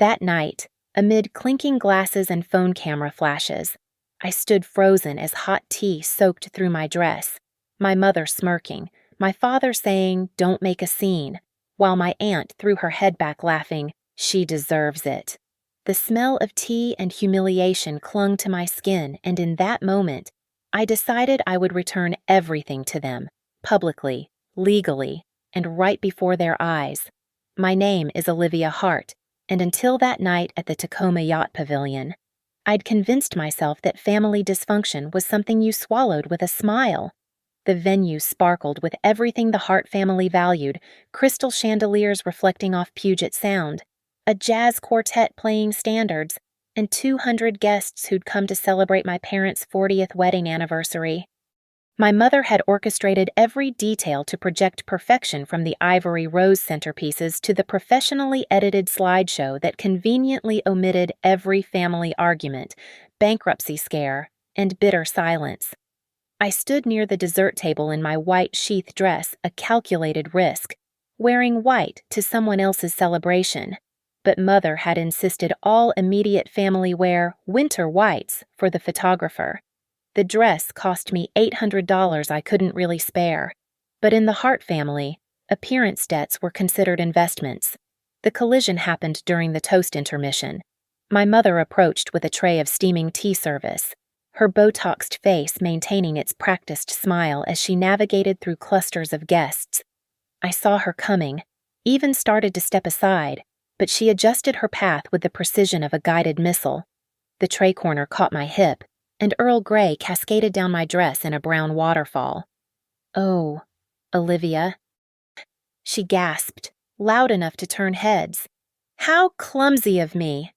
That night, amid clinking glasses and phone camera flashes, I stood frozen as hot tea soaked through my dress, my mother smirking, my father saying, "Don't make a scene," while my aunt threw her head back laughing, "She deserves it." The smell of tea and humiliation clung to my skin, and in that moment, I decided I would return everything to them, publicly, legally, and right before their eyes. My name is Olivia Hart, and until that night at the Tacoma Yacht Pavilion, I'd convinced myself that family dysfunction was something you swallowed with a smile. The venue sparkled with everything the Hart family valued, crystal chandeliers reflecting off Puget Sound, a jazz quartet playing standards, and 200 guests who'd come to celebrate my parents' 40th wedding anniversary. My mother had orchestrated every detail to project perfection, from the ivory rose centerpieces to the professionally edited slideshow that conveniently omitted every family argument, bankruptcy scare, and bitter silence. I stood near the dessert table in my white sheath dress, a calculated risk, wearing white to someone else's celebration. But Mother had insisted all immediate family wear winter whites for the photographer. The dress cost me $800 I couldn't really spare, but in the Hart family, appearance debts were considered investments. The collision happened during the toast intermission. My mother approached with a tray of steaming tea service, her Botoxed face maintaining its practiced smile as she navigated through clusters of guests. I saw her coming, even started to step aside, but she adjusted her path with the precision of a guided missile. The tray corner caught my hip, and Earl Grey cascaded down my dress in a brown waterfall. "Oh, Olivia," she gasped, loud enough to turn heads. "How clumsy of me!"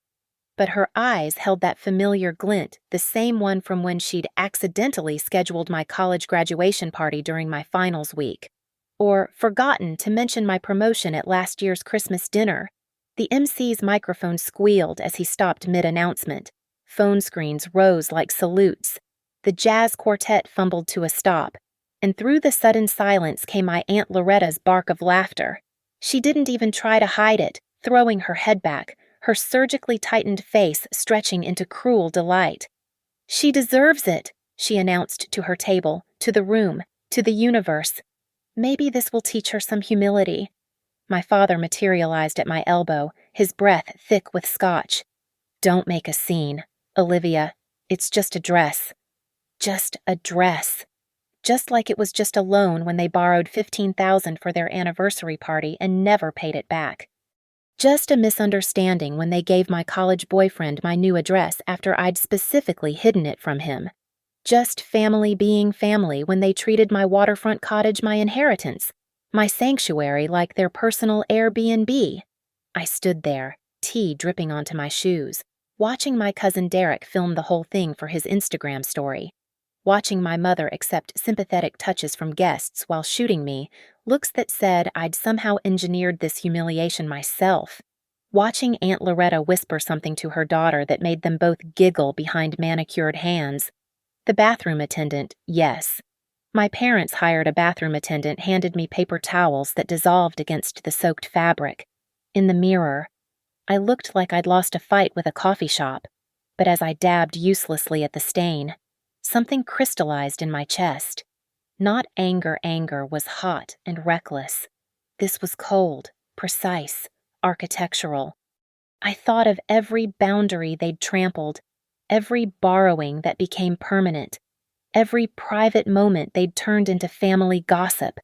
But her eyes held that familiar glint, the same one from when she'd accidentally scheduled my college graduation party during my finals week, or forgotten to mention my promotion at last year's Christmas dinner. The MC's microphone squealed as he stopped mid-announcement. Phone screens rose like salutes. The jazz quartet fumbled to a stop, and through the sudden silence came my Aunt Loretta's bark of laughter. She didn't even try to hide it, throwing her head back, her surgically tightened face stretching into cruel delight. "She deserves it," she announced to her table, to the room, to the universe. "Maybe this will teach her some humility." My father materialized at my elbow, his breath thick with scotch. "Don't make a scene, Olivia. It's just a dress." Just a dress. Just like it was just a loan when they borrowed $15,000 for their anniversary party and never paid it back. Just a misunderstanding when they gave my college boyfriend my new address after I'd specifically hidden it from him. Just family being family when they treated my waterfront cottage my inheritance, my sanctuary like their personal Airbnb. I stood there, tea dripping onto my shoes, watching my cousin Derek film the whole thing for his Instagram story, watching my mother accept sympathetic touches from guests while shooting me, looks that said I'd somehow engineered this humiliation myself, watching Aunt Loretta whisper something to her daughter that made them both giggle behind manicured hands. The bathroom attendant, yes. My parents hired a bathroom attendant, handed me paper towels that dissolved against the soaked fabric. In the mirror, I looked like I'd lost a fight with a coffee shop, but as I dabbed uselessly at the stain, something crystallized in my chest. Not anger was hot and reckless. This was cold, precise, architectural. I thought of every boundary they'd trampled, every borrowing that became permanent, every private moment they'd turned into family gossip.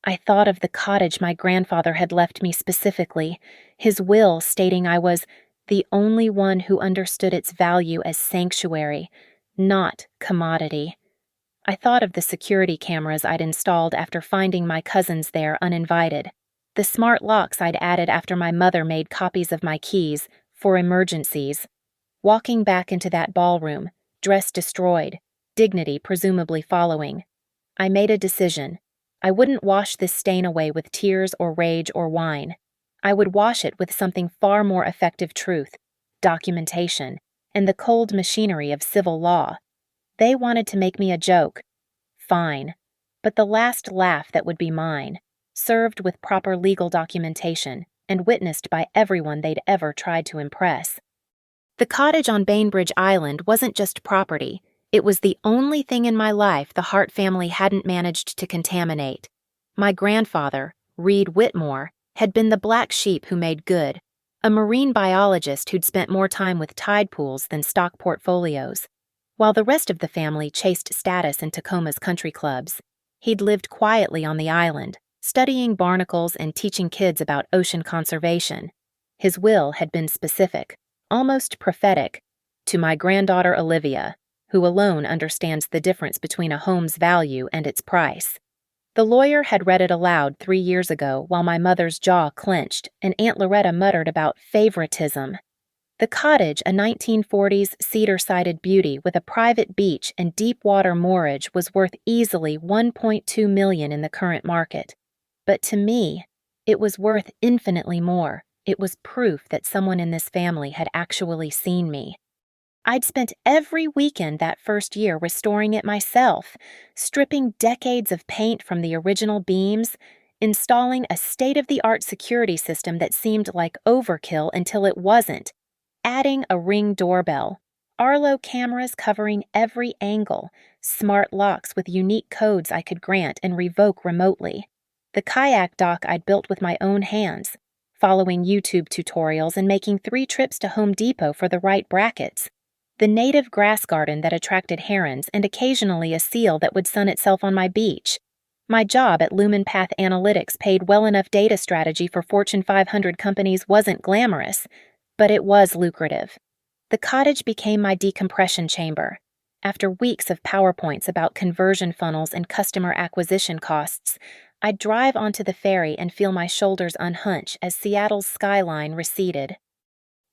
I thought of the cottage my grandfather had left me specifically, his will stating I was the only one who understood its value as sanctuary, not commodity. I thought of the security cameras I'd installed after finding my cousins there uninvited, the smart locks I'd added after my mother made copies of my keys for emergencies. Walking back into that ballroom, dress destroyed, dignity presumably following, I made a decision. I wouldn't wash this stain away with tears or rage or wine. I would wash it with something far more effective: truth, documentation, and the cold machinery of civil law. They wanted to make me a joke. Fine. But the last laugh that would be mine, served with proper legal documentation, and witnessed by everyone they'd ever tried to impress. The cottage on Bainbridge Island wasn't just property, it was the only thing in my life the Hart family hadn't managed to contaminate. My grandfather, Reed Whitmore, had been the black sheep who made good, a marine biologist who'd spent more time with tide pools than stock portfolios. While the rest of the family chased status in Tacoma's country clubs, he'd lived quietly on the island, studying barnacles and teaching kids about ocean conservation. His will had been specific, almost prophetic, to my granddaughter Olivia, who alone understands the difference between a home's value and its price. The lawyer had read it aloud 3 years ago while my mother's jaw clenched and Aunt Loretta muttered about favoritism. The cottage, a 1940s cedar-sided beauty with a private beach and deep-water moorage, was worth easily $1.2 million in the current market. But to me, it was worth infinitely more. It was proof that someone in this family had actually seen me. I'd spent every weekend that first year restoring it myself, stripping decades of paint from the original beams, installing a state-of-the-art security system that seemed like overkill until it wasn't, adding a Ring doorbell, Arlo cameras covering every angle, smart locks with unique codes I could grant and revoke remotely, the kayak dock I'd built with my own hands, following YouTube tutorials and making 3 trips to Home Depot for the right brackets, the native grass garden that attracted herons and occasionally a seal that would sun itself on my beach. My job at LumenPath Analytics paid well enough data strategy for Fortune 500 companies wasn't glamorous, but it was lucrative. The cottage became my decompression chamber. After weeks of PowerPoints about conversion funnels and customer acquisition costs, I'd drive onto the ferry and feel my shoulders unhunch as Seattle's skyline receded.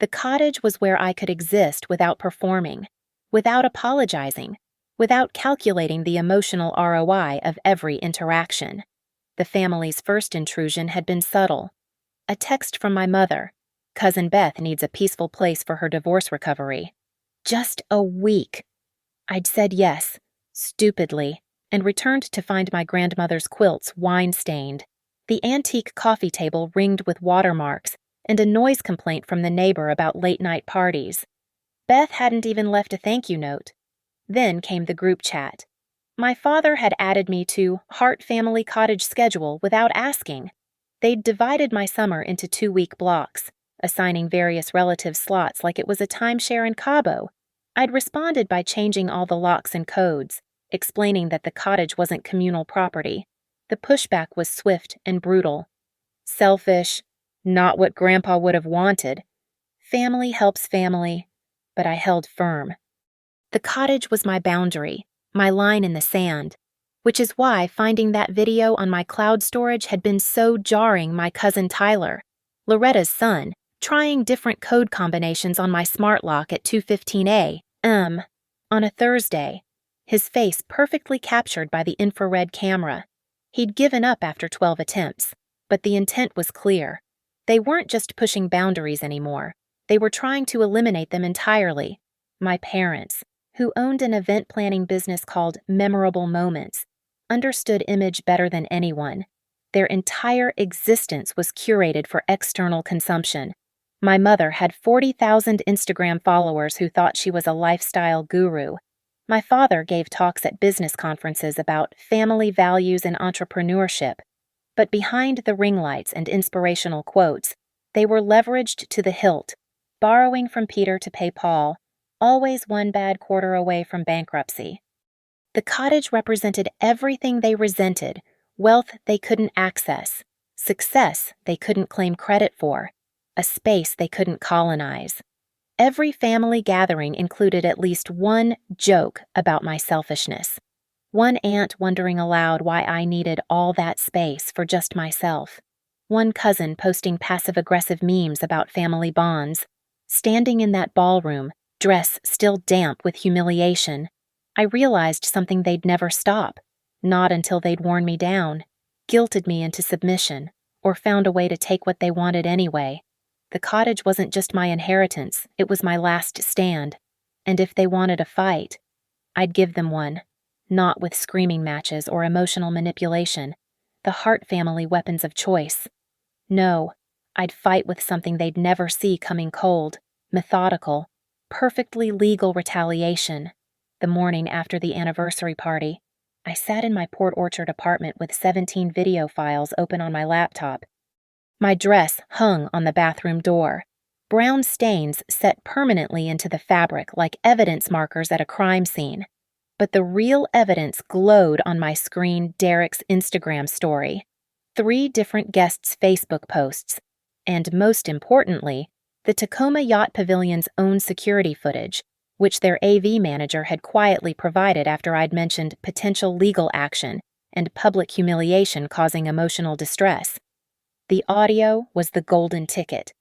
The cottage was where I could exist without performing, without apologizing, without calculating the emotional ROI of every interaction. The family's first intrusion had been subtle. A text from my mother. Cousin Beth needs a peaceful place for her divorce recovery. Just a week. I'd said yes, stupidly, and returned to find my grandmother's quilts wine-stained, the antique coffee table ringed with watermarks, and a noise complaint from the neighbor about late-night parties. Beth hadn't even left a thank-you note. Then came the group chat. My father had added me to Hart Family Cottage schedule without asking. They'd divided my summer into 2-week blocks, assigning various relatives slots like it was a timeshare in Cabo. I'd responded by changing all the locks and codes, explaining that the cottage wasn't communal property. The pushback was swift and brutal. Selfish, not what Grandpa would have wanted. Family helps family, but I held firm. The cottage was my boundary, my line in the sand, which is why finding that video on my cloud storage had been so jarring. My cousin Tyler, Loretta's son, trying different code combinations on my smart lock at 2:15 a.m. on a Thursday, his face perfectly captured by the infrared camera. He'd given up after 12 attempts, but the intent was clear. They weren't just pushing boundaries anymore. They were trying to eliminate them entirely. My parents, who owned an event planning business called Memorable Moments, understood image better than anyone. Their entire existence was curated for external consumption. My mother had 40,000 Instagram followers who thought she was a lifestyle guru. My father gave talks at business conferences about family values and entrepreneurship. But behind the ring lights and inspirational quotes, they were leveraged to the hilt, borrowing from Peter to pay Paul, always one bad quarter away from bankruptcy. The cottage represented everything they resented, wealth they couldn't access, success they couldn't claim credit for, a space they couldn't colonize. Every family gathering included at least one joke about my selfishness. One aunt wondering aloud why I needed all that space for just myself. One cousin posting passive-aggressive memes about family bonds. Standing in that ballroom, dress still damp with humiliation, I realized something they'd never stop. Not until they'd worn me down, guilted me into submission, or found a way to take what they wanted anyway. The cottage wasn't just my inheritance, it was my last stand. And if they wanted a fight, I'd give them one. Not with screaming matches or emotional manipulation, the Hart family weapons of choice. No, I'd fight with something they'd never see coming cold, methodical, perfectly legal retaliation. The morning after the anniversary party, I sat in my Port Orchard apartment with 17 video files open on my laptop. My dress hung on the bathroom door, brown stains set permanently into the fabric like evidence markers at a crime scene. But the real evidence glowed on my screen: Derek's Instagram story, 3 different guests' Facebook posts, and most importantly, the Tacoma Yacht Pavilion's own security footage, which their AV manager had quietly provided after I'd mentioned potential legal action and public humiliation causing emotional distress. The audio was the golden ticket.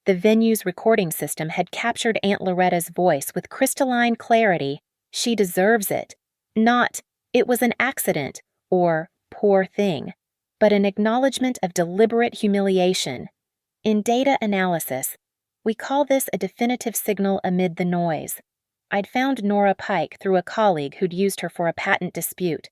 The venue's recording system had captured Aunt Loretta's voice with crystalline clarity. She deserves it. Not, it was an accident, or poor thing, but an acknowledgement of deliberate humiliation. In data analysis, we call this a definitive signal amid the noise. I'd found Nora Pike through a colleague who'd used her for a patent dispute.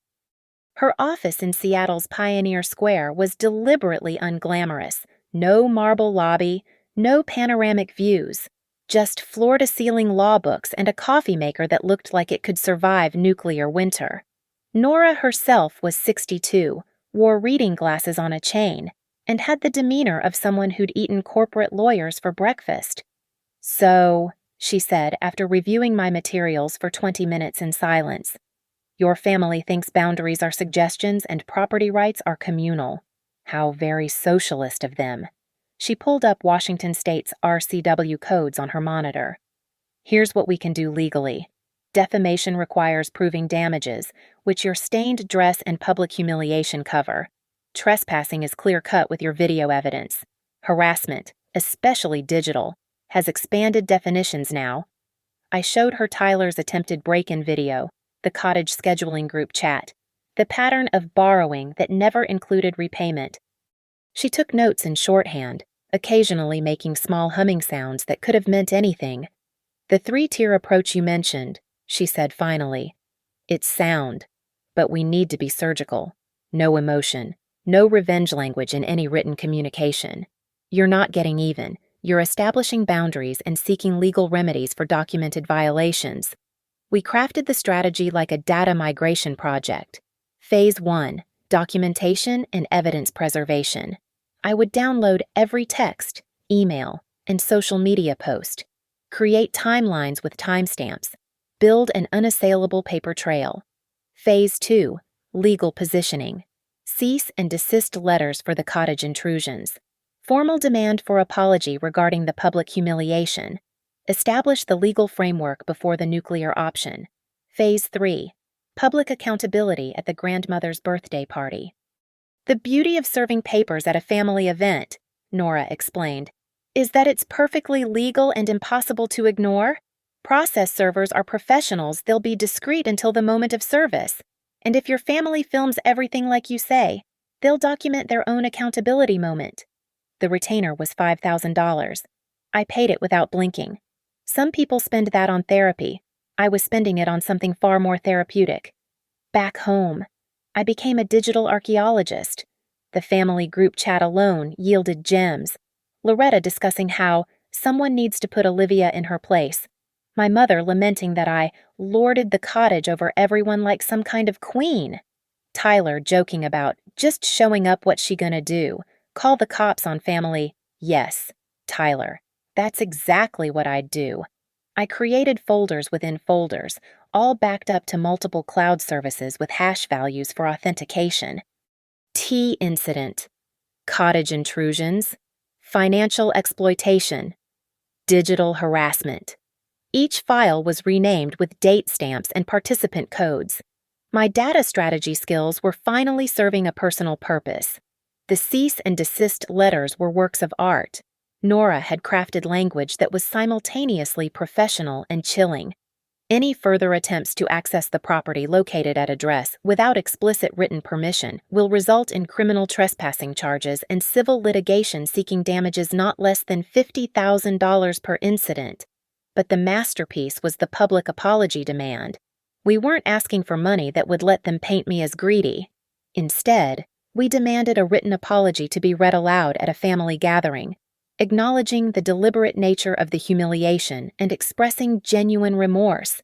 Her office in Seattle's Pioneer Square was deliberately unglamorous. No marble lobby, no panoramic views, just floor-to-ceiling law books and a coffee maker that looked like it could survive nuclear winter. Nora herself was 62, wore reading glasses on a chain, and had the demeanor of someone who'd eaten corporate lawyers for breakfast. "So," she said after reviewing my materials for 20 minutes in silence, "your family thinks boundaries are suggestions and property rights are communal. How very socialist of them." She pulled up Washington State's RCW codes on her monitor. "Here's what we can do legally. Defamation requires proving damages, which your stained dress and public humiliation cover. Trespassing is clear-cut with your video evidence. Harassment, especially digital, has expanded definitions now." I showed her Tyler's attempted break-in video, the cottage scheduling group chat, the pattern of borrowing that never included repayment. She took notes in shorthand, occasionally making small humming sounds that could have meant anything. "The 3-tier approach you mentioned," she said finally. "It's sound, but we need to be surgical. No emotion, no revenge language in any written communication. You're not getting even. You're establishing boundaries and seeking legal remedies for documented violations." We crafted the strategy like a data migration project. Phase 1, documentation and evidence preservation. I would download every text, email, and social media post, create timelines with timestamps, build an unassailable paper trail. Phase 2, legal positioning. Cease and desist letters for the cottage intrusions. Formal demand for apology regarding the public humiliation. Establish the legal framework before the nuclear option. Phase 3, public accountability at the grandmother's birthday party. "The beauty of serving papers at a family event," Nora explained, "is that it's perfectly legal and impossible to ignore. Process servers are professionals. They'll be discreet until the moment of service. And if your family films everything like you say, they'll document their own accountability moment." The retainer was $5,000. I paid it without blinking. Some people spend that on therapy. I was spending it on something far more therapeutic. Back home, I became a digital archaeologist. The family group chat alone yielded gems. Loretta discussing how someone needs to put Olivia in her place. My mother lamenting that I lorded the cottage over everyone like some kind of queen. Tyler joking about just showing up, what's she gonna do? Call the cops on family? Yes, Tyler. That's exactly what I'd do. I created folders within folders, all backed up to multiple cloud services with hash values for authentication. Tea incident, cottage intrusions, financial exploitation, digital harassment. Each file was renamed with date stamps and participant codes. My data strategy skills were finally serving a personal purpose. The cease and desist letters were works of art. Nora had crafted language that was simultaneously professional and chilling. Any further attempts to access the property located at address without explicit written permission will result in criminal trespassing charges and civil litigation seeking damages not less than $50,000 per incident. But the masterpiece was the public apology demand. We weren't asking for money that would let them paint me as greedy. Instead, we demanded a written apology to be read aloud at a family gathering, acknowledging the deliberate nature of the humiliation and expressing genuine remorse.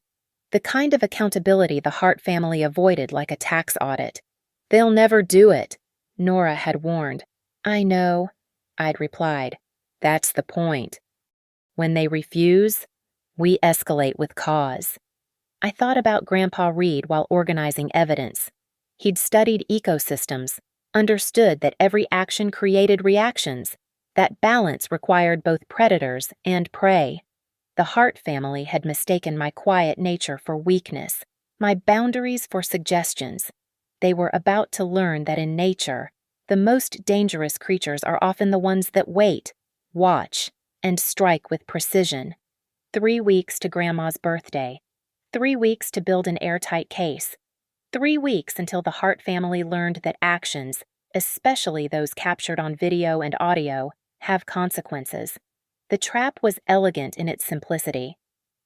The kind of accountability the Hart family avoided like a tax audit. "They'll never do it," Nora had warned. "I know," I'd replied. "That's the point. When they refuse, we escalate with cause." I thought about Grandpa Reed while organizing evidence. He'd studied ecosystems, understood that every action created reactions, that balance required both predators and prey. The Hart family had mistaken my quiet nature for weakness, my boundaries for suggestions. They were about to learn that in nature, the most dangerous creatures are often the ones that wait, watch, and strike with precision. 3 weeks to Grandma's birthday. 3 weeks to build an airtight case. 3 weeks until the Hart family learned that actions, especially those captured on video and audio, have consequences. The trap was elegant in its simplicity.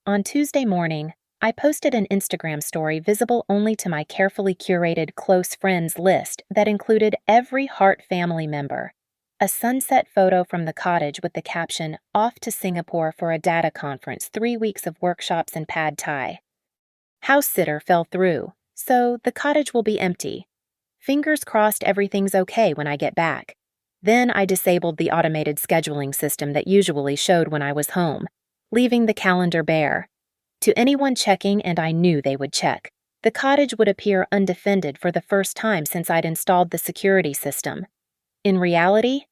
On Tuesday morning, I posted an Instagram story visible only to my carefully curated close friends list that included every Hart family member. A sunset photo from the cottage with the caption, "Off to Singapore for a data conference, 3 weeks of workshops and pad thai." House sitter fell through, so the cottage will be empty. Fingers crossed everything's okay when I get back. Then I disabled the automated scheduling system that usually showed when I was home, leaving the calendar bare. To anyone checking, and I knew they would check, the cottage would appear undefended for the first time since I'd installed the security system. In reality,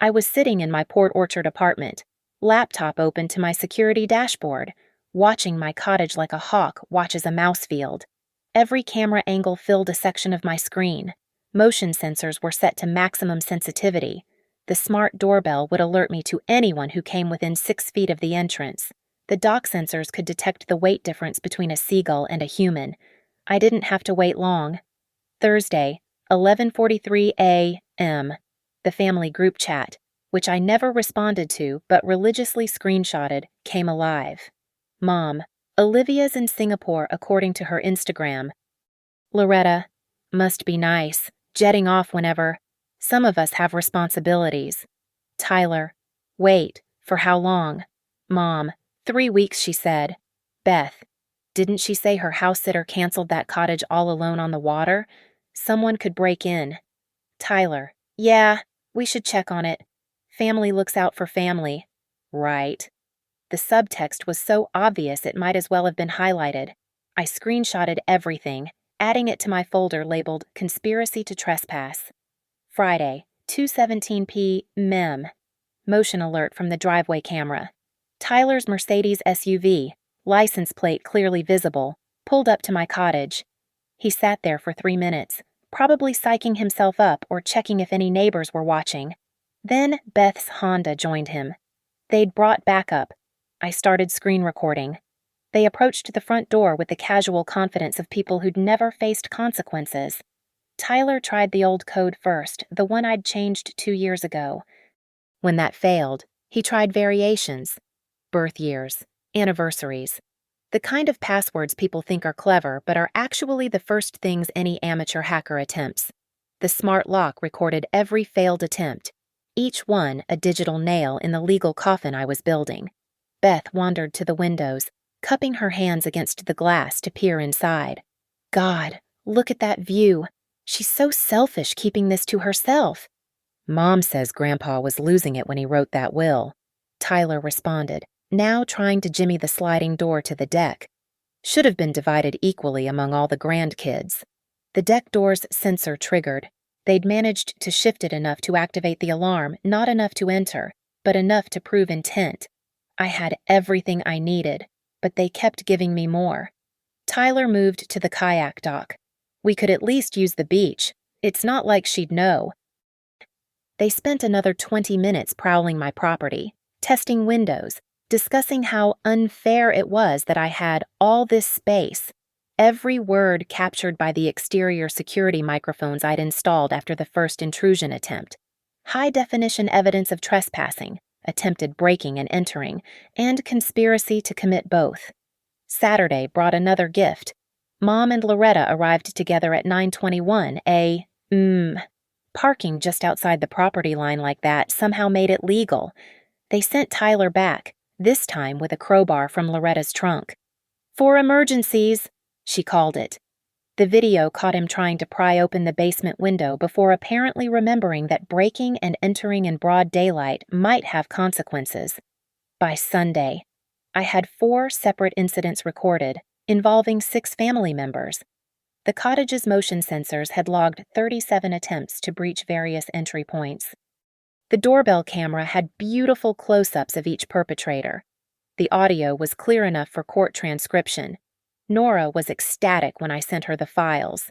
I was sitting in my Port Orchard apartment, laptop open to my security dashboard, watching my cottage like a hawk watches a mouse field. Every camera angle filled a section of my screen. Motion sensors were set to maximum sensitivity. The smart doorbell would alert me to anyone who came within 6 feet of the entrance. The dock sensors could detect the weight difference between a seagull and a human. I didn't have to wait long. Thursday, 11:43 a.m. The family group chat, which I never responded to but religiously screenshotted, came alive. "Mom, Olivia's in Singapore according to her Instagram." Loretta, "Must be nice, jetting off whenever. Some of us have responsibilities." Tyler, "Wait, for how long?" Mom, 3 weeks, she said. Beth, "Didn't she say her house sitter canceled that cottage all alone on the water? Someone could break in." Tyler, "Yeah, we should check on it. Family looks out for family." Right. The subtext was so obvious it might as well have been highlighted. I screenshotted everything, adding it to my folder labeled Conspiracy to Trespass. Friday, 2:17 p.m. Motion alert from the driveway camera. Tyler's Mercedes SUV, license plate clearly visible, pulled up to my cottage. He sat there for 3 minutes, probably psyching himself up or checking if any neighbors were watching. Then Beth's Honda joined him. They'd brought backup. I started screen recording. They approached the front door with the casual confidence of people who'd never faced consequences. Tyler tried the old code first, the one I'd changed 2 years ago. When that failed, he tried variations. Birth years, anniversaries. The kind of passwords people think are clever but are actually the first things any amateur hacker attempts. The smart lock recorded every failed attempt, each one a digital nail in the legal coffin I was building. Beth wandered to the windows, cupping her hands against the glass to peer inside. God, look at that view. She's so selfish keeping this to herself. Mom says Grandpa was losing it when he wrote that will. Tyler responded, now trying to jimmy the sliding door to the deck. Should have been divided equally among all the grandkids. The deck door's sensor triggered. They'd managed to shift it enough to activate the alarm, not enough to enter, but enough to prove intent. I had everything I needed, but they kept giving me more. Tyler moved to the kayak dock. We could at least use the beach. It's not like she'd know. They spent another 20 minutes prowling my property, testing windows, discussing how unfair it was that I had all this space, every word captured by the exterior security microphones I'd installed after the first intrusion attempt. High-definition evidence of trespassing, attempted breaking and entering, and conspiracy to commit both. Saturday brought another gift. Mom and Loretta arrived together at 9:21 a.m. Parking just outside the property line like that somehow made it legal. They sent Tyler back, this time with a crowbar from Loretta's trunk. "For emergencies," she called it. The video caught him trying to pry open the basement window before apparently remembering that breaking and entering in broad daylight might have consequences. By Sunday, I had 4 separate incidents recorded, involving 6 family members. The cottage's motion sensors had logged 37 attempts to breach various entry points. The doorbell camera had beautiful close-ups of each perpetrator. The audio was clear enough for court transcription. Nora was ecstatic when I sent her the files.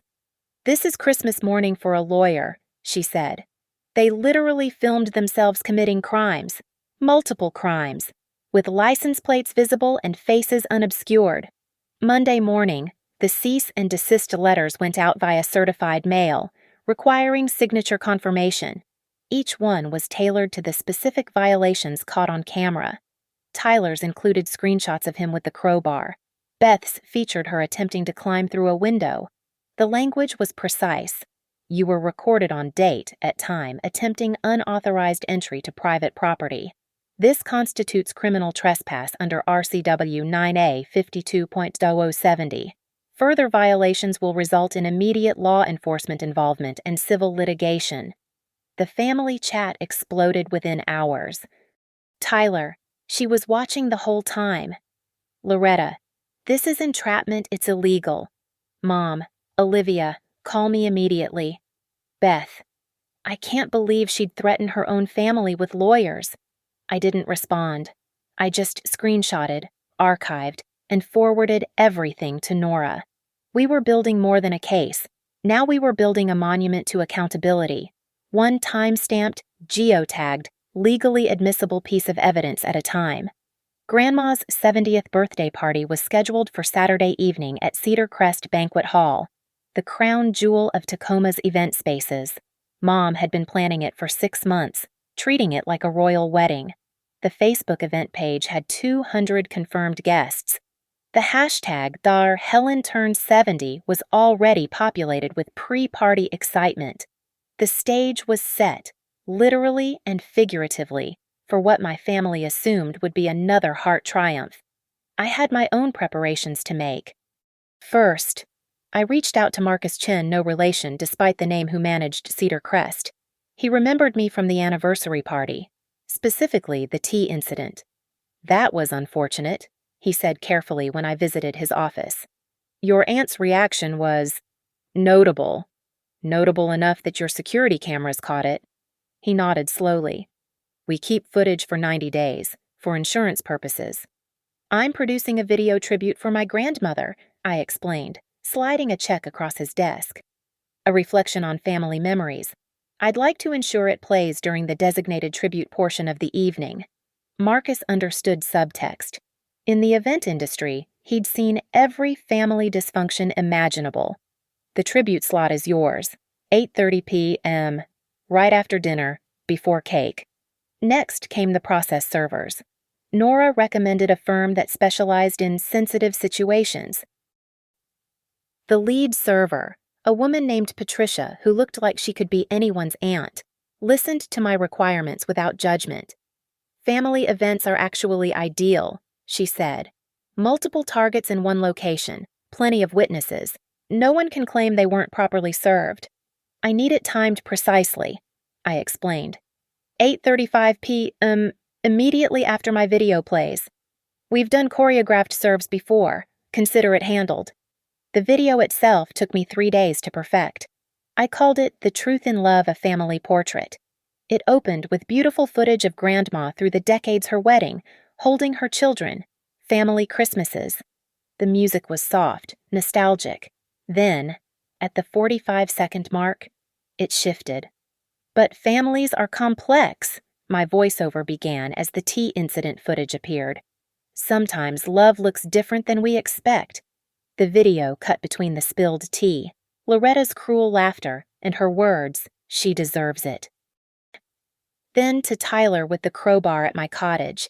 "This is Christmas morning for a lawyer," she said. "They literally filmed themselves committing crimes, multiple crimes, with license plates visible and faces unobscured. Monday morning, the cease and desist letters went out via certified mail, requiring signature confirmation. Each one was tailored to the specific violations caught on camera. Tyler's included screenshots of him with the crowbar. Beth's featured her attempting to climb through a window. The language was precise. You were recorded on date, at time, attempting unauthorized entry to private property. This constitutes criminal trespass under RCW 9A 52.0070. Further violations will result in immediate law enforcement involvement and civil litigation." The family chat exploded within hours. "Tyler, she was watching the whole time." "Loretta, this is entrapment, it's illegal." "Mom, Olivia, call me immediately." "Beth, I can't believe she'd threaten her own family with lawyers." I didn't respond. I just screenshotted, archived, and forwarded everything to Nora. We were building more than a case. Now we were building a monument to accountability. One time-stamped, geotagged, legally admissible piece of evidence at a time. Grandma's 70th birthday party was scheduled for Saturday evening at Cedar Crest Banquet Hall, the crown jewel of Tacoma's event spaces. Mom had been planning it for 6 months, treating it like a royal wedding. The Facebook event page had 200 confirmed guests. The hashtag #HelenTurned70 was already populated with pre-party excitement. The stage was set, literally and figuratively, for what my family assumed would be another heart triumph. I had my own preparations to make. First, I reached out to Marcus Chin, no relation despite the name, who managed Cedar Crest. He remembered me from the anniversary party, specifically the tea incident. "That was unfortunate," he said carefully when I visited his office. "Your aunt's reaction was notable. Notable enough that your security cameras caught it." He nodded slowly. "We keep footage for 90 days, for insurance purposes." "I'm producing a video tribute for my grandmother," I explained, sliding a check across his desk. "A reflection on family memories. I'd like to ensure it plays during the designated tribute portion of the evening." Marcus understood subtext. In the event industry, he'd seen every family dysfunction imaginable. "The tribute slot is yours, 8:30 p.m., right after dinner, before cake." Next came the process servers. Nora recommended a firm that specialized in sensitive situations. The lead server, a woman named Patricia who looked like she could be anyone's aunt, listened to my requirements without judgment. "Family events are actually ideal," she said. "Multiple targets in one location, plenty of witnesses. No one can claim they weren't properly served." "I need it timed precisely," I explained. 8:35 p.m., immediately after my video plays. We've done choreographed serves before. Consider it handled." The video itself took me 3 days to perfect. I called it The Truth in Love, a Family Portrait. It opened with beautiful footage of Grandma through the decades her wedding, holding her children, family Christmases. The music was soft, nostalgic. Then, at the 45-second mark, it shifted. "But families are complex," my voiceover began as the tea incident footage appeared. "Sometimes love looks different than we expect." The video cut between the spilled tea, Loretta's cruel laughter, and her words, "She deserves it." Then to Tyler with the crowbar at my cottage,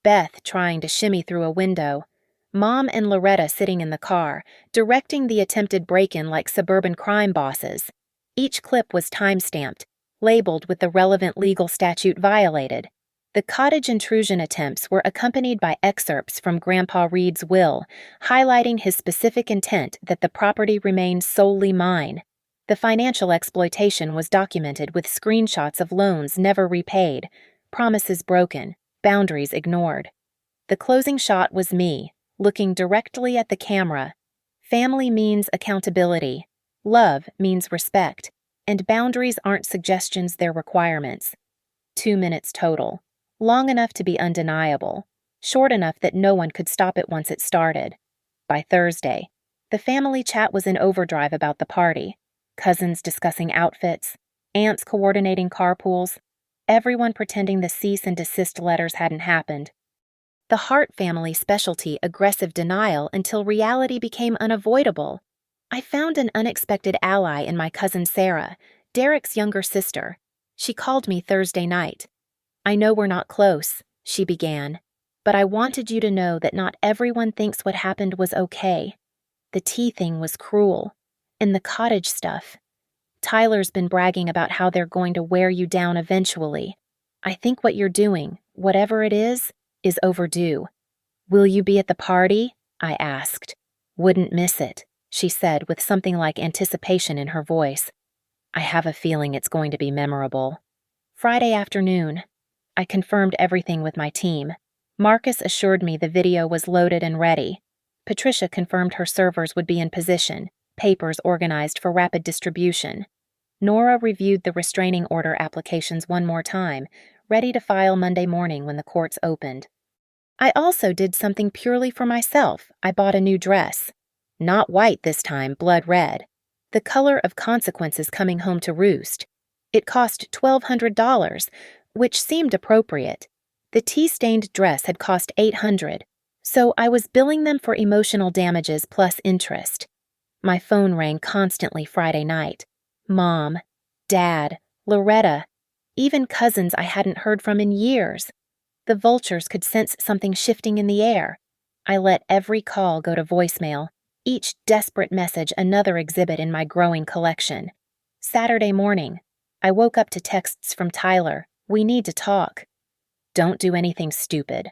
Beth trying to shimmy through a window, Mom and Loretta sitting in the car, directing the attempted break-in like suburban crime bosses. Each clip was time-stamped, labeled with the relevant legal statute violated. The cottage intrusion attempts were accompanied by excerpts from Grandpa Reed's will, highlighting his specific intent that the property remain solely mine. The financial exploitation was documented with screenshots of loans never repaid, promises broken, boundaries ignored. The closing shot was me, looking directly at the camera. Family means accountability. Love means respect. And boundaries aren't suggestions, they're requirements. 2 minutes total. Long enough to be undeniable. Short enough that no one could stop it once it started. By Thursday, the family chat was in overdrive about the party. Cousins discussing outfits, aunts coordinating carpools, everyone pretending the cease and desist letters hadn't happened. The Hart family specialty aggressive denial until reality became unavoidable. I found an unexpected ally in my cousin Sarah, Derek's younger sister. She called me Thursday night. "I know we're not close," she began, "but I wanted you to know that not everyone thinks what happened was okay. The tea thing was cruel. And the cottage stuff. Tyler's been bragging about how they're going to wear you down eventually. I think what you're doing, whatever it is overdue. Will you be at the party?" I asked. "Wouldn't miss it," she said with something like anticipation in her voice. "I have a feeling it's going to be memorable." Friday afternoon. I confirmed everything with my team. Marcus assured me the video was loaded and ready. Patricia confirmed her servers would be in position, papers organized for rapid distribution. Nora reviewed the restraining order applications one more time, ready to file Monday morning when the courts opened. I also did something purely for myself. I bought a new dress. Not white this time, blood red. The color of consequences coming home to roost. It cost $1,200, which seemed appropriate. The tea-stained dress had cost $800, so I was billing them for emotional damages plus interest. My phone rang constantly Friday night. Mom, Dad, Loretta, even cousins I hadn't heard from in years. The vultures could sense something shifting in the air. I let every call go to voicemail, each desperate message another exhibit in my growing collection. Saturday morning, I woke up to texts from Tyler. "We need to talk." "Don't do anything stupid."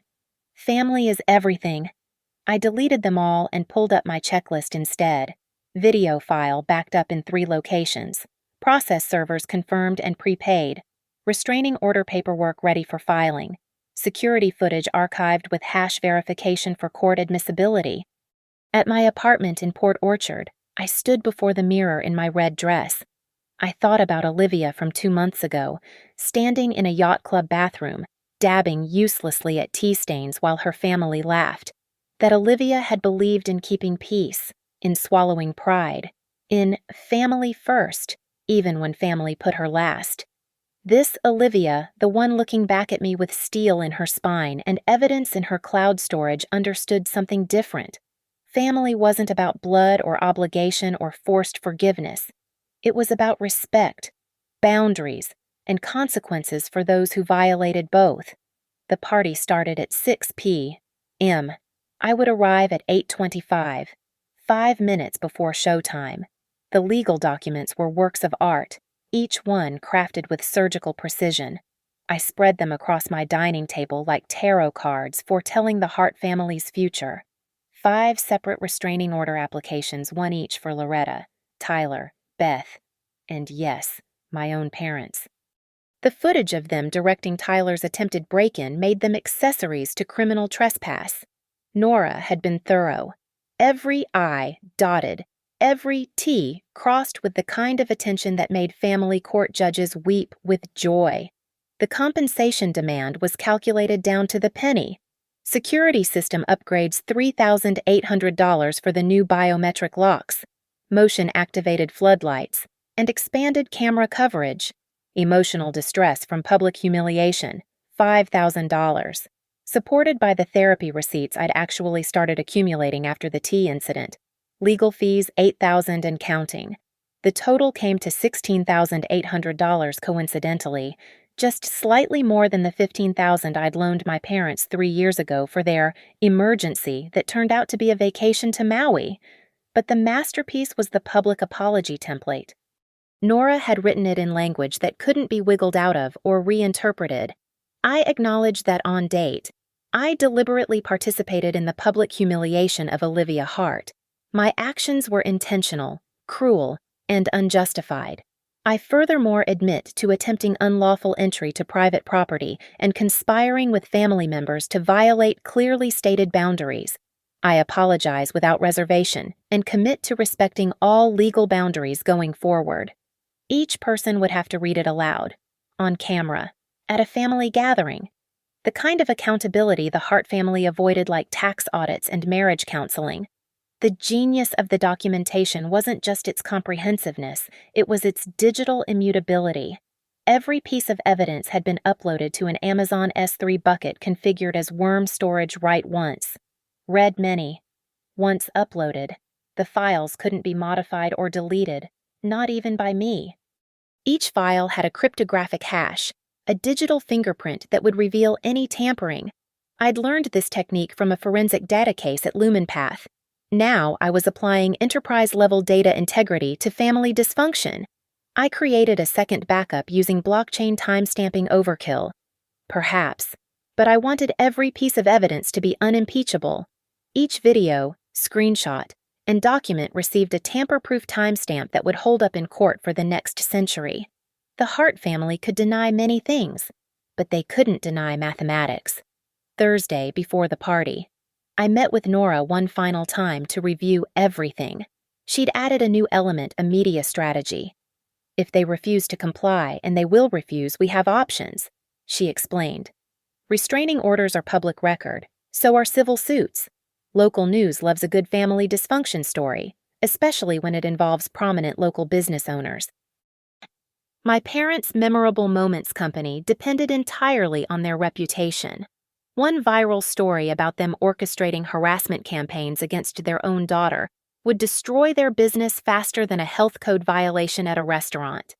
"Family is everything." I deleted them all and pulled up my checklist instead. Video file backed up in 3 locations. Process servers confirmed and prepaid. Restraining order paperwork ready for filing. Security footage archived with hash verification for court admissibility. At my apartment in Port Orchard, I stood before the mirror in my red dress. I thought about Olivia from 2 months ago, standing in a yacht club bathroom, dabbing uselessly at tea stains while her family laughed. That Olivia had believed in keeping peace, in swallowing pride, in family first, even when family put her last. This Olivia, the one looking back at me with steel in her spine and evidence in her cloud storage, understood something different. Family wasn't about blood or obligation or forced forgiveness. It was about respect, boundaries, and consequences for those who violated both. The party started at 6 p.m. I would arrive at 8:25, 5 minutes before showtime. The legal documents were works of art, each one crafted with surgical precision. I spread them across my dining table like tarot cards foretelling the Hart family's future. 5 separate restraining order applications, one each for Loretta, Tyler, Beth, and yes, my own parents. The footage of them directing Tyler's attempted break-in made them accessories to criminal trespass. Nora had been thorough. Every I dotted, every T crossed with the kind of attention that made family court judges weep with joy. The compensation demand was calculated down to the penny. Security system upgrades $3,800 for the new biometric locks, motion-activated floodlights, and expanded camera coverage. Emotional distress from public humiliation, $5,000. Supported by the therapy receipts I'd actually started accumulating after the tea incident. Legal fees, $8,000 and counting. The total came to $16,800 coincidentally, just slightly more than the $15,000 I'd loaned my parents 3 years ago for their emergency that turned out to be a vacation to Maui. But the masterpiece was the public apology template. Nora had written it in language that couldn't be wiggled out of or reinterpreted. I acknowledge that on date, I deliberately participated in the public humiliation of Olivia Hart. My actions were intentional, cruel, and unjustified. I furthermore admit to attempting unlawful entry to private property and conspiring with family members to violate clearly stated boundaries. I apologize without reservation and commit to respecting all legal boundaries going forward. Each person would have to read it aloud, on camera, at a family gathering. The kind of accountability the Hart family avoided, like tax audits and marriage counseling. The genius of the documentation wasn't just its comprehensiveness, it was its digital immutability. Every piece of evidence had been uploaded to an Amazon S3 bucket configured as worm storage write once, read many. Once uploaded, the files couldn't be modified or deleted, not even by me. Each file had a cryptographic hash, a digital fingerprint that would reveal any tampering. I'd learned this technique from a forensic data case at LumenPath. Now I was applying enterprise-level data integrity to family dysfunction. I created a second backup using blockchain timestamping overkill. Perhaps, but I wanted every piece of evidence to be unimpeachable. Each video, screenshot, and document received a tamper-proof timestamp that would hold up in court for the next century. The Hart family could deny many things, but they couldn't deny mathematics. Thursday, before the party, I met with Nora one final time to review everything. She'd added a new element, a media strategy. If they refuse to comply, and they will refuse, we have options, she explained. Restraining orders are public record, so are civil suits. Local news loves a good family dysfunction story, especially when it involves prominent local business owners. My parents' Memorable Moments company depended entirely on their reputation. One viral story about them orchestrating harassment campaigns against their own daughter would destroy their business faster than a health code violation at a restaurant.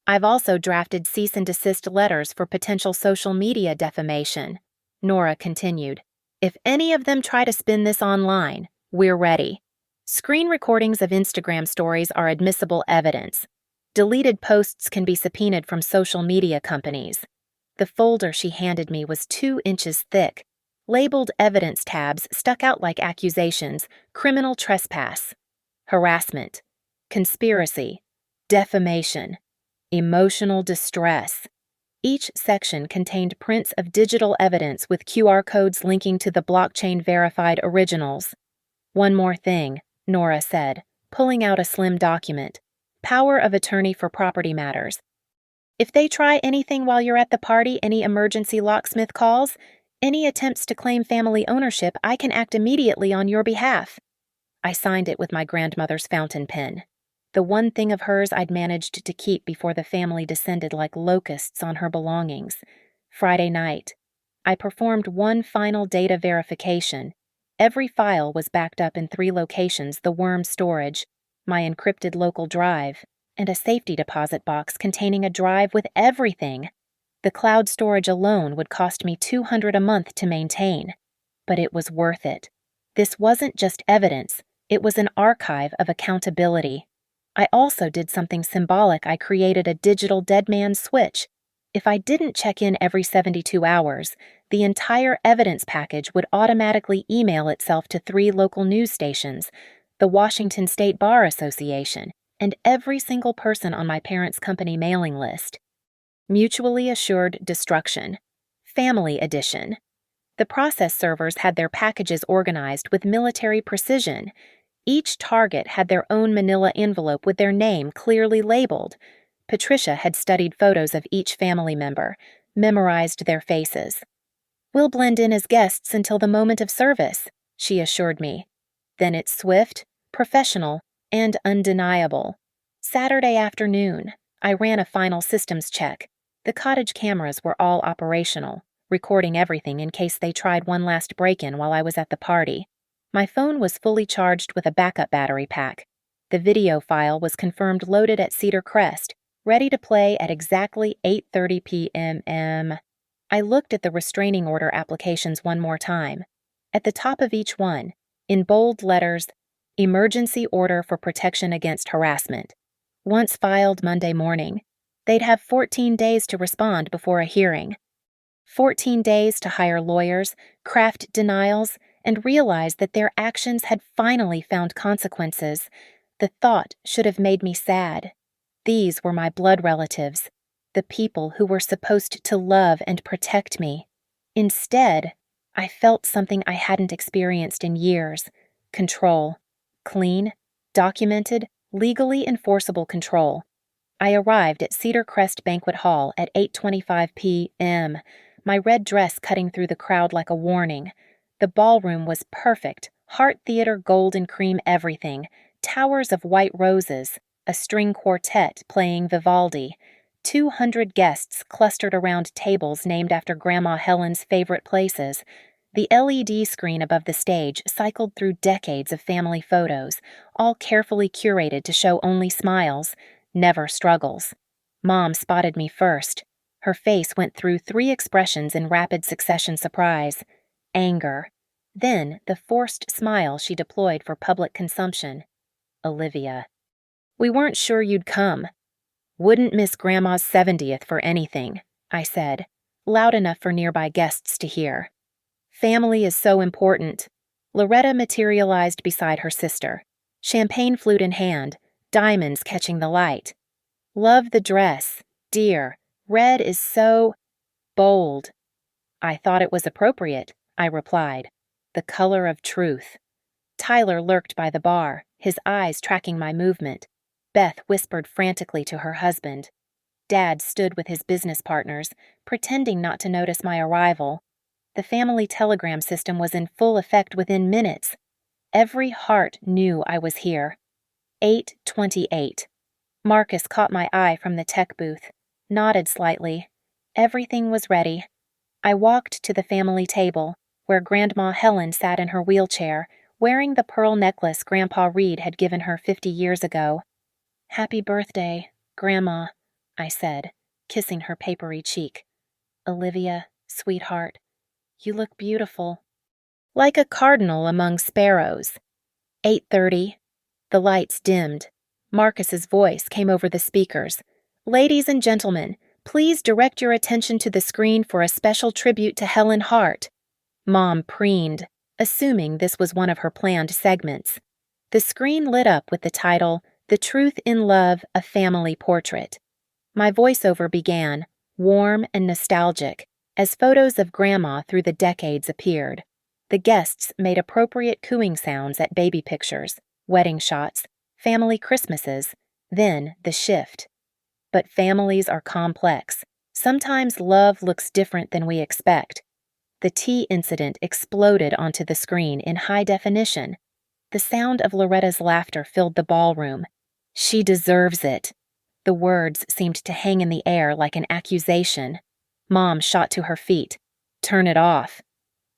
I've also drafted cease and desist letters for potential social media defamation, Nora continued. If any of them try to spin this online, we're ready. Screen recordings of Instagram stories are admissible evidence. Deleted posts can be subpoenaed from social media companies. The folder she handed me was 2 inches thick. Labeled evidence tabs stuck out like accusations: criminal trespass, harassment, conspiracy, defamation, emotional distress. Each section contained prints of digital evidence with QR codes linking to the blockchain-verified originals. One more thing, Nora said, pulling out a slim document. Power of attorney for property matters. If they try anything while you're at the party, any emergency locksmith calls, any attempts to claim family ownership, I can act immediately on your behalf. I signed it with my grandmother's fountain pen. The one thing of hers I'd managed to keep before the family descended like locusts on her belongings. Friday night, I performed one final data verification. Every file was backed up in 3 locations: the worm storage, my encrypted local drive, and a safety deposit box containing a drive with everything. The cloud storage alone would cost me $200 a month to maintain. But it was worth it. This wasn't just evidence, it was an archive of accountability. I also did something symbolic. I created a digital dead man switch. If I didn't check in every 72 hours, the entire evidence package would automatically email itself to 3 local news stations, the Washington State Bar Association, and every single person on my parents' company mailing list. Mutually Assured Destruction. Family Edition. The process servers had their packages organized with military precision. Each target had their own manila envelope with their name clearly labeled. Patricia had studied photos of each family member, memorized their faces. We'll blend in as guests until the moment of service, she assured me. Then it's swift, professional, and undeniable. Saturday afternoon, I ran a final systems check. The cottage cameras were all operational, recording everything in case they tried one last break-in while I was at the party. My phone was fully charged with a backup battery pack. The video file was confirmed loaded at Cedar Crest, ready to play at exactly 8:30 p.m. I looked at the restraining order applications one more time. At the top of each one, in bold letters, Emergency Order for Protection Against Harassment. Once filed Monday morning, they'd have 14 days to respond before a hearing. 14 days to hire lawyers, craft denials, and realize that their actions had finally found consequences. The thought should have made me sad. These were my blood relatives, the people who were supposed to love and protect me. Instead, I felt something I hadn't experienced in years: control. Clean, documented, legally enforceable control. I arrived at Cedar Crest Banquet Hall at 8:25 p.m., my red dress cutting through the crowd like a warning. The ballroom was perfect, Heart Theater gold and cream everything, towers of white roses, a string quartet playing Vivaldi, 200 guests clustered around tables named after Grandma Helen's favorite places. The LED screen above the stage cycled through decades of family photos, all carefully curated to show only smiles, never struggles. Mom spotted me first. Her face went through 3 expressions in rapid succession: surprise, anger, then the forced smile she deployed for public consumption. Olivia. "We weren't sure you'd come. Wouldn't miss Grandma's 70th for anything," I said, loud enough for nearby guests to hear. "Family is so important." Loretta materialized beside her sister, champagne flute in hand, diamonds catching the light. "Love the dress, dear. Red is so bold." "I thought it was appropriate," I replied. "The color of truth." Tyler lurked by the bar, his eyes tracking my movement. Beth whispered frantically to her husband. Dad stood with his business partners, pretending not to notice my arrival. The family telegram system was in full effect within minutes. Every heart knew I was here. 8:28. Marcus caught my eye from the tech booth, nodded slightly. Everything was ready. I walked to the family table, where Grandma Helen sat in her wheelchair, wearing the pearl necklace Grandpa Reed had given her 50 years ago. "Happy birthday, Grandma," I said, kissing her papery cheek. "Olivia, sweetheart, you look beautiful. Like a cardinal among sparrows." 8:30. The lights dimmed. Marcus's voice came over the speakers. "Ladies and gentlemen, please direct your attention to the screen for a special tribute to Helen Hart." Mom preened, assuming this was one of her planned segments. The screen lit up with the title, "The Truth in Love, a Family Portrait." My voiceover began, warm and nostalgic, as photos of Grandma through the decades appeared. The guests made appropriate cooing sounds at baby pictures, wedding shots, family Christmases, then the shift. But families are complex. Sometimes love looks different than we expect. The tea incident exploded onto the screen in high definition. The sound of Loretta's laughter filled the ballroom. "She deserves it." The words seemed to hang in the air like an accusation. Mom shot to her feet. "Turn it off."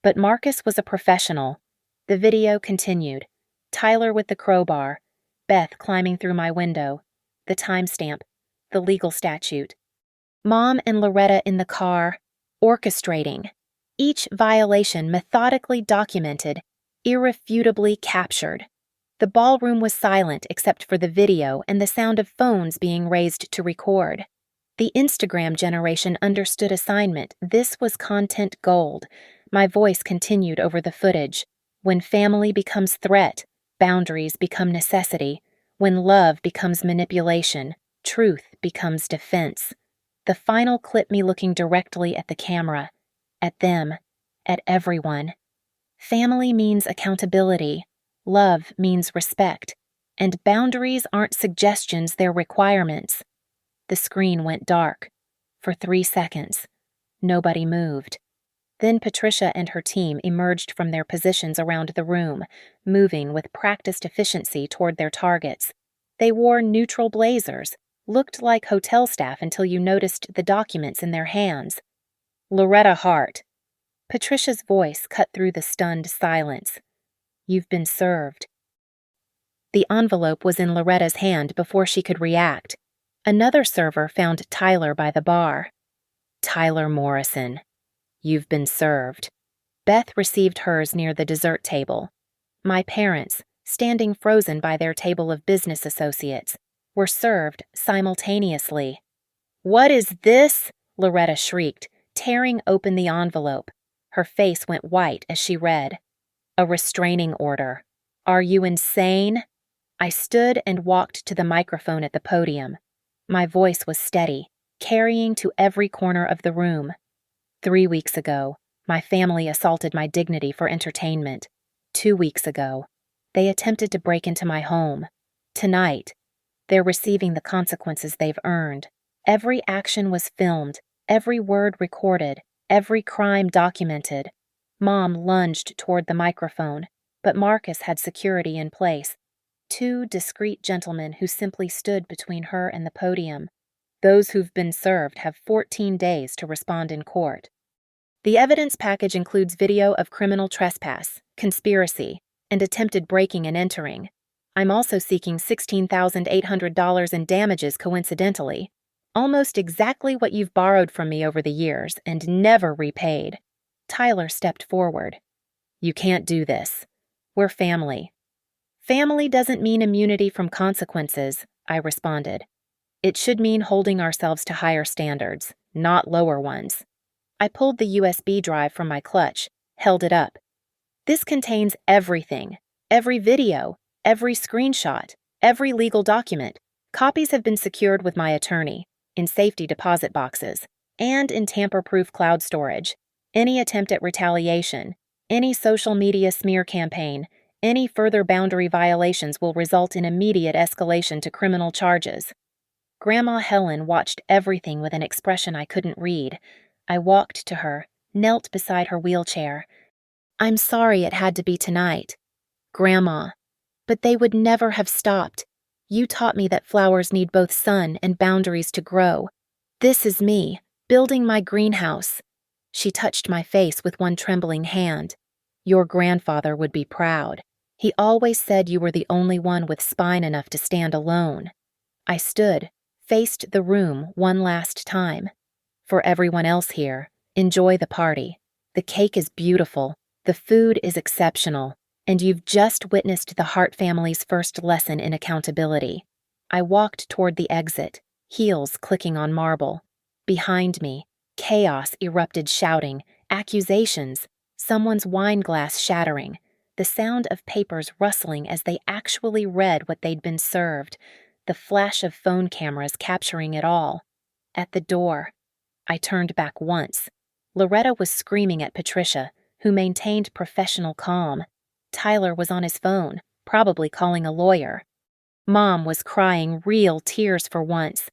But Marcus was a professional. The video continued. Tyler with the crowbar, Beth climbing through my window, the timestamp, the legal statute. Mom and Loretta in the car, orchestrating. Each violation methodically documented, irrefutably captured. The ballroom was silent except for the video and the sound of phones being raised to record. The Instagram generation understood assignment. This was content gold. My voice continued over the footage. When family becomes threat, boundaries become necessity. When love becomes manipulation, truth becomes defense. The final clipped me looking directly at the camera, at them, at everyone. Family means accountability. Love means respect. And boundaries aren't suggestions, they're requirements. The screen went dark. For 3 seconds. Nobody moved. Then Patricia and her team emerged from their positions around the room, moving with practiced efficiency toward their targets. They wore neutral blazers, looked like hotel staff until you noticed the documents in their hands. "Loretta Hart." Patricia's voice cut through the stunned silence. "You've been served." The envelope was in Loretta's hand before she could react. Another server found Tyler by the bar. "Tyler Morrison. You've been served." Beth received hers near the dessert table. My parents, standing frozen by their table of business associates, were served simultaneously. "What is this?" Loretta shrieked, tearing open the envelope. Her face went white as she read. A restraining order. Are you insane? I stood and walked to the microphone at the podium. My voice was steady, carrying to every corner of the room. 3 weeks ago, my family assaulted my dignity for entertainment. 2 weeks ago, they attempted to break into my home. Tonight, they're receiving the consequences they've earned. Every action was filmed, every word recorded, every crime documented. Mom lunged toward the microphone, but Marcus had security in place. 2 discreet gentlemen who simply stood between her and the podium. Those who've been served have 14 days to respond in court. The evidence package includes video of criminal trespass, conspiracy, and attempted breaking and entering. I'm also seeking $16,800 in damages coincidentally, almost exactly what you've borrowed from me over the years and never repaid. Tyler stepped forward. You can't do this. We're family. Family doesn't mean immunity from consequences, I responded. It should mean holding ourselves to higher standards, not lower ones. I pulled the USB drive from my clutch, held it up. This contains everything, every video, every screenshot, every legal document. Copies have been secured with my attorney, in safety deposit boxes, and in tamper-proof cloud storage. Any attempt at retaliation, any social media smear campaign, any further boundary violations will result in immediate escalation to criminal charges. Grandma Helen watched everything with an expression I couldn't read. I walked to her, knelt beside her wheelchair. I'm sorry it had to be tonight, Grandma, but they would never have stopped. You taught me that flowers need both sun and boundaries to grow. This is me, building my greenhouse. She touched my face with one trembling hand. Your grandfather would be proud. He always said you were the only one with spine enough to stand alone. I stood, faced the room one last time. For everyone else here, enjoy the party. The cake is beautiful, the food is exceptional, and you've just witnessed the Hart family's first lesson in accountability. I walked toward the exit, heels clicking on marble. Behind me, chaos erupted, shouting, accusations, someone's wine glass shattering, the sound of papers rustling as they actually read what they'd been served, the flash of phone cameras capturing it all. At the door, I turned back once. Loretta was screaming at Patricia, who maintained professional calm. Tyler was on his phone, probably calling a lawyer. Mom was crying real tears for once,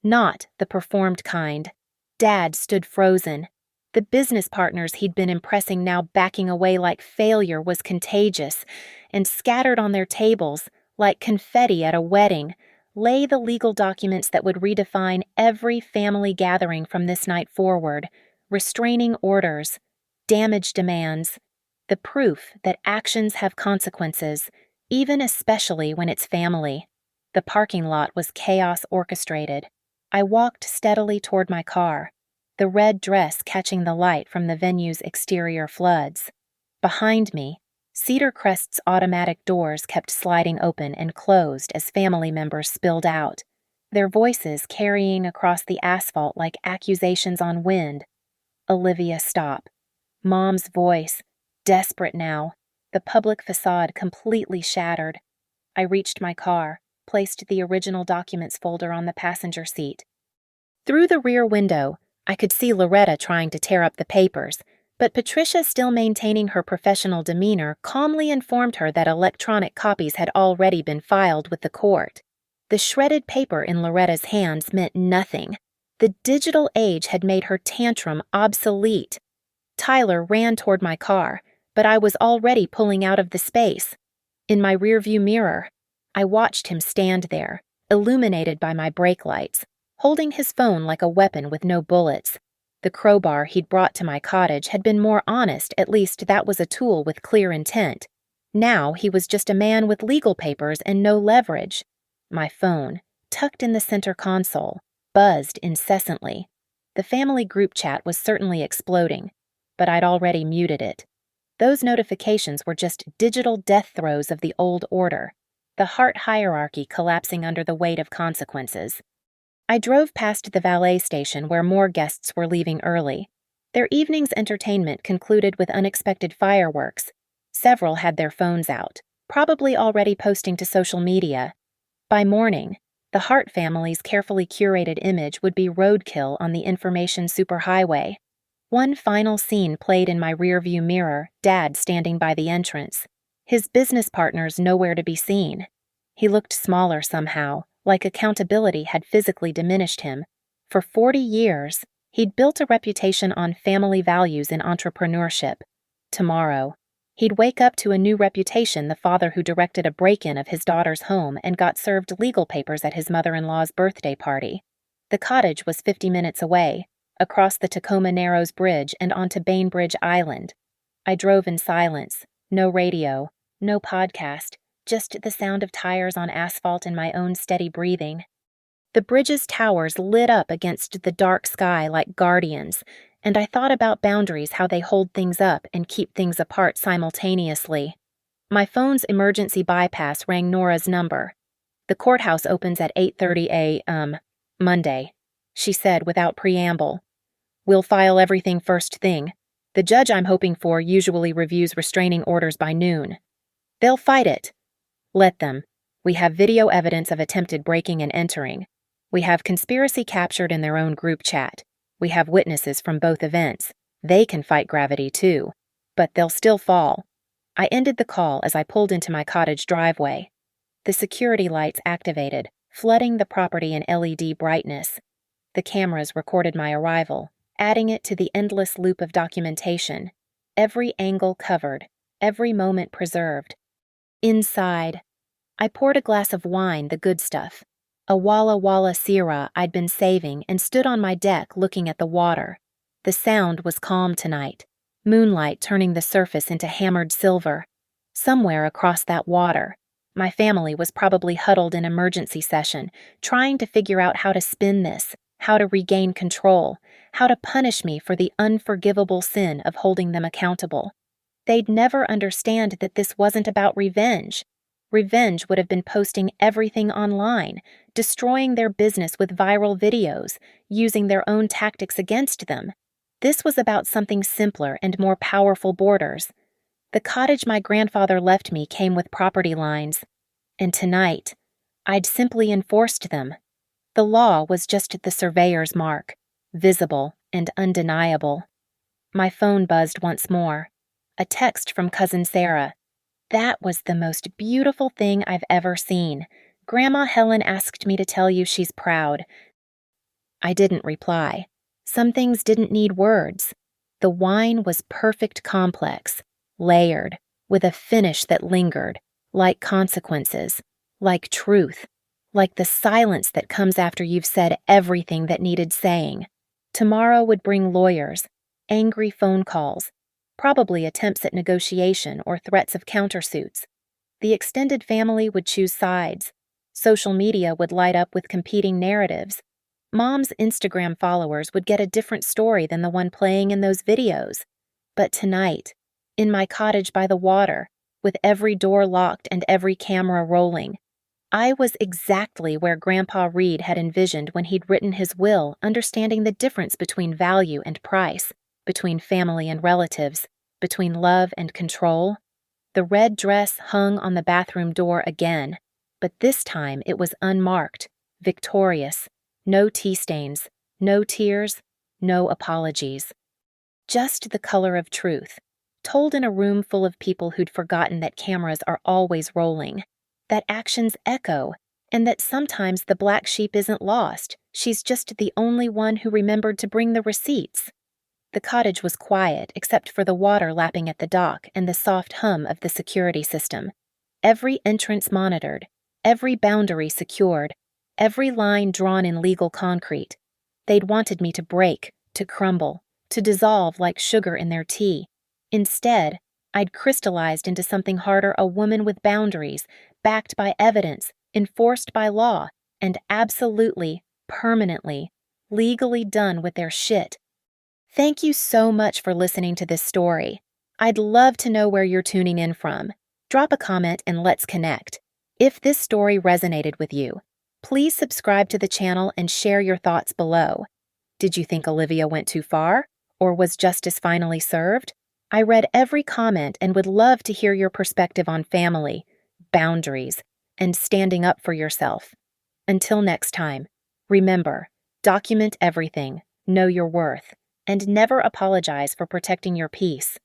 not the performed kind. Dad stood frozen. The business partners he'd been impressing now backing away like failure was contagious, and scattered on their tables, like confetti at a wedding, lay the legal documents that would redefine every family gathering from this night forward: restraining orders, damage demands, the proof that actions have consequences, even especially when it's family. The parking lot was chaos orchestrated. I walked steadily toward my car, the red dress catching the light from the venue's exterior floods. Behind me, Cedar Crest's automatic doors kept sliding open and closed as family members spilled out, their voices carrying across the asphalt like accusations on wind. Olivia, stop. Mom's voice, desperate now, the public facade completely shattered. I reached my car, placed the original documents folder on the passenger seat. Through the rear window, I could see Loretta trying to tear up the papers, but Patricia, still maintaining her professional demeanor, calmly informed her that electronic copies had already been filed with the court. The shredded paper in Loretta's hands meant nothing. The digital age had made her tantrum obsolete. Tyler ran toward my car, but I was already pulling out of the space. In my rearview mirror, I watched him stand there, illuminated by my brake lights, holding his phone like a weapon with no bullets. The crowbar he'd brought to my cottage had been more honest, at least that was a tool with clear intent. Now he was just a man with legal papers and no leverage. My phone, tucked in the center console, buzzed incessantly. The family group chat was certainly exploding, but I'd already muted it. Those notifications were just digital death throes of the old order, the Hart hierarchy collapsing under the weight of consequences. I drove past the valet station where more guests were leaving early. Their evening's entertainment concluded with unexpected fireworks. Several had their phones out, probably already posting to social media. By morning, the Hart family's carefully curated image would be roadkill on the information superhighway. One final scene played in my rearview mirror, Dad standing by the entrance. His business partners nowhere to be seen. He looked smaller somehow, like accountability had physically diminished him. For 40 years, he'd built a reputation on family values in entrepreneurship. Tomorrow, he'd wake up to a new reputation: the father who directed a break-in of his daughter's home and got served legal papers at his mother-in-law's birthday party. The cottage was 50 minutes away, across the Tacoma Narrows Bridge and onto Bainbridge Island. I drove in silence, no radio, no podcast, just the sound of tires on asphalt and my own steady breathing. The bridge's towers lit up against the dark sky like guardians, and I thought about boundaries, how they hold things up and keep things apart simultaneously. My phone's emergency bypass rang Nora's number. "The courthouse opens at 8:30 a.m. Monday," she said without preamble. "We'll file everything first thing. The judge I'm hoping for usually reviews restraining orders by noon." "They'll fight it." "Let them. We have video evidence of attempted breaking and entering. We have conspiracy captured in their own group chat. We have witnesses from both events. They can fight gravity too. But they'll still fall." I ended the call as I pulled into my cottage driveway. The security lights activated, flooding the property in LED brightness. The cameras recorded my arrival, adding it to the endless loop of documentation. Every angle covered, every moment preserved. Inside, I poured a glass of wine, the good stuff, a Walla Walla Syrah I'd been saving, and stood on my deck looking at the water. The sound was calm tonight, moonlight turning the surface into hammered silver. Somewhere across that water, my family was probably huddled in emergency session, trying to figure out how to spin this, how to regain control, how to punish me for the unforgivable sin of holding them accountable. They'd never understand that this wasn't about revenge. Revenge would have been posting everything online, destroying their business with viral videos, using their own tactics against them. This was about something simpler and more powerful: borders. The cottage my grandfather left me came with property lines, and tonight, I'd simply enforced them. The law was just the surveyor's mark, visible and undeniable. My phone buzzed once more. A text from Cousin Sarah. "That was the most beautiful thing I've ever seen. Grandma Helen asked me to tell you she's proud." I didn't reply. Some things didn't need words. The wine was perfect, complex, layered, with a finish that lingered, like consequences, like truth, like the silence that comes after you've said everything that needed saying. Tomorrow would bring lawyers, angry phone calls, probably attempts at negotiation or threats of countersuits. The extended family would choose sides. Social media would light up with competing narratives. Mom's Instagram followers would get a different story than the one playing in those videos. But tonight, in my cottage by the water, with every door locked and every camera rolling, I was exactly where Grandpa Reed had envisioned when he'd written his will, understanding the difference between value and price, between family and relatives, between love and control. The red dress hung on the bathroom door again, but this time it was unmarked, victorious. No tea stains, no tears, no apologies. Just the color of truth, told in a room full of people who'd forgotten that cameras are always rolling, that actions echo, and that sometimes the black sheep isn't lost, she's just the only one who remembered to bring the receipts. The cottage was quiet except for the water lapping at the dock and the soft hum of the security system. Every entrance monitored, every boundary secured, every line drawn in legal concrete. They'd wanted me to break, to crumble, to dissolve like sugar in their tea. Instead, I'd crystallized into something harder: a woman with boundaries, backed by evidence, enforced by law, and absolutely, permanently, legally done with their shit. Thank you so much for listening to this story. I'd love to know where you're tuning in from. Drop a comment and let's connect. If this story resonated with you, please subscribe to the channel and share your thoughts below. Did you think Olivia went too far? Or was justice finally served? I read every comment and would love to hear your perspective on family, boundaries, and standing up for yourself. Until next time, remember, document everything, know your worth, and never apologize for protecting your peace.